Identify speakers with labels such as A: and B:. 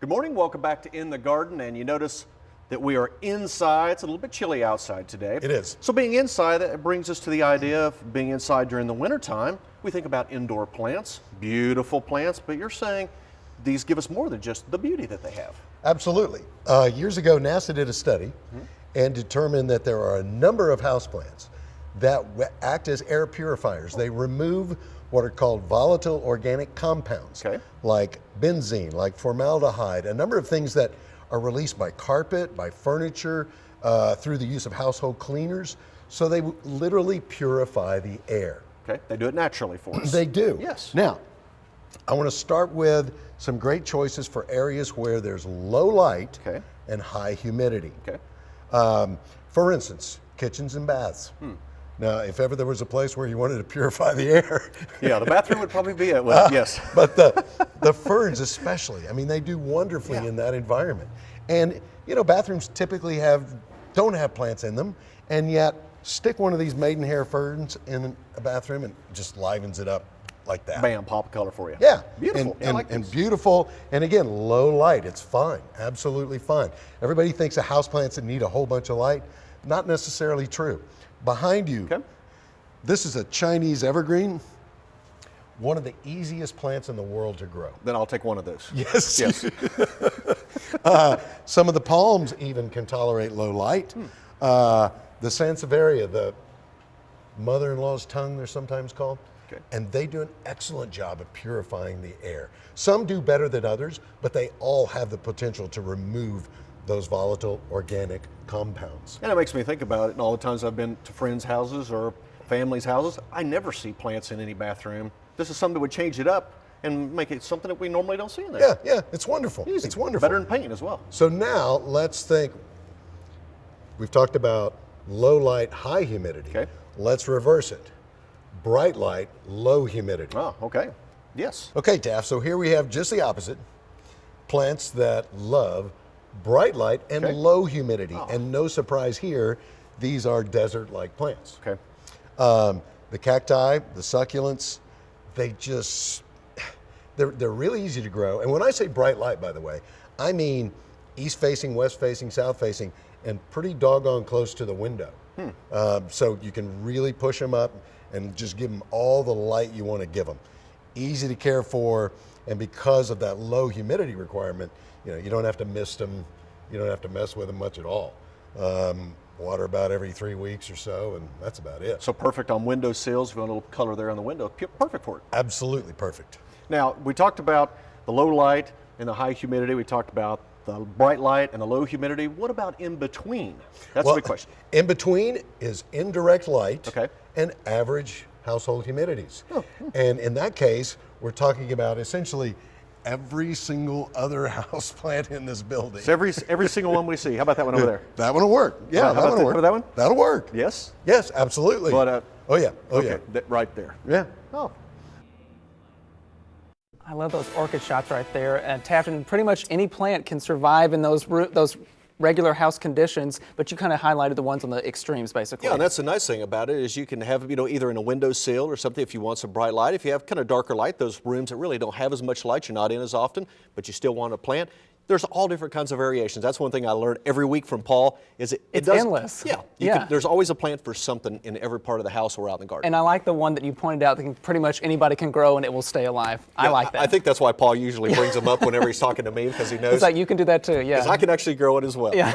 A: Good morning, welcome back to In the Garden, and you notice that we are inside. It's a little bit chilly outside today.
B: It is.
A: So being inside, that brings us to the idea of being inside during the wintertime. We think about indoor plants, beautiful plants, but you're saying these give us more than just the beauty that they have.
B: Absolutely. Years ago, NASA did a study and determined that there are a number of houseplants that act as air purifiers. They remove what are called volatile organic compounds, like benzene, like formaldehyde, a number of things that are released by carpet, by furniture, through the use of household cleaners. So they literally purify the air.
A: Okay, they do it naturally for us.
B: They do.
A: Yes.
B: Now, I want to start with some great choices for areas where there's low light and high humidity. For instance, kitchens and baths. Now, if ever there was a place where you wanted to purify the air.
A: Yeah, the bathroom would probably be it, yes.
B: But the ferns especially, I mean, they do wonderfully in that environment. And, you know, bathrooms typically don't have plants in them, and yet stick one of these maidenhair ferns in a bathroom and it just livens it up like that.
A: Bam, pop of color for you.
B: Yeah.
A: Beautiful.
B: And beautiful, and again, low light. It's fine, absolutely fine. Everybody thinks of houseplants that need a whole bunch of light. Not necessarily true. Behind you, this is a Chinese evergreen, one of the easiest plants in the world to grow.
A: Then I'll take one of those.
B: Yes.
A: Yes.
B: Some of the palms even can tolerate low light. The Sansevieria, the mother-in-law's tongue, they're sometimes called. And they do an excellent job of purifying the air. Some do better than others, but they all have the potential to remove those volatile organic compounds.
A: And it makes me think about it, and all the times I've been to friends' houses or families' houses, I never see plants in any bathroom. This is something that would change it up and make it something that we normally don't see in there.
B: Yeah, it's wonderful.
A: Easy.
B: It's wonderful.
A: Better than paint as well.
B: So now let's think, we've talked about low light, high humidity. Let's reverse it. Bright light, low humidity.
A: Oh, okay. Yes.
B: Okay, Taft, so here we have just the opposite. Plants that love bright light and low humidity. And no surprise here, these are desert-like plants. The cacti, the succulents, they're really easy to grow. And when I say bright light, by the way, I mean east-facing, west-facing, south-facing, and pretty doggone close to the window. So you can really push them up and just give them all the light you want to give them. Easy to care for, and because of that low humidity requirement, you know, you don't have to mist them, you don't have to mess with them much at all. Water about every 3 weeks or so, and that's about it.
A: So perfect on window sills. If you want a little color there on the window, perfect for it.
B: Absolutely perfect.
A: Now, we talked about the low light and the high humidity. We talked about the bright light and the low humidity. What about in between? That's a big question.
B: In between is indirect light and average household humidities. And in that case, we're talking about essentially every single other house plant in this building.
A: So every single one we see. How about that one over there?
B: That one will work. Yeah, that one will work.
A: That one?
B: That'll work.
A: Yes?
B: Yes, absolutely.
A: But,
B: oh yeah,
A: right there.
B: Yeah.
A: Oh.
C: I love those orchid shots right there. And Taft, and pretty much any plant can survive in those regular house conditions, but you kind of highlighted the ones on the extremes, basically.
A: Yeah, and that's the nice thing about it is you can have, you know, either in a windowsill or something if you want some bright light. If you have kind of darker light, those rooms that really don't have as much light, you're not in as often, but you still want a plant. There's all different kinds of variations. That's one thing I learned every week from Paul is it's
C: endless.
A: Yeah, there's always a plant for something in every part of the house or out in the garden.
C: And I like the one that you pointed out that pretty much anybody can grow and it will stay alive. I like that.
A: I think that's why Paul usually brings them up whenever he's talking to me because he knows.
C: It's like you can do that too, yeah.
A: Because I can actually grow it as well.
C: Yeah.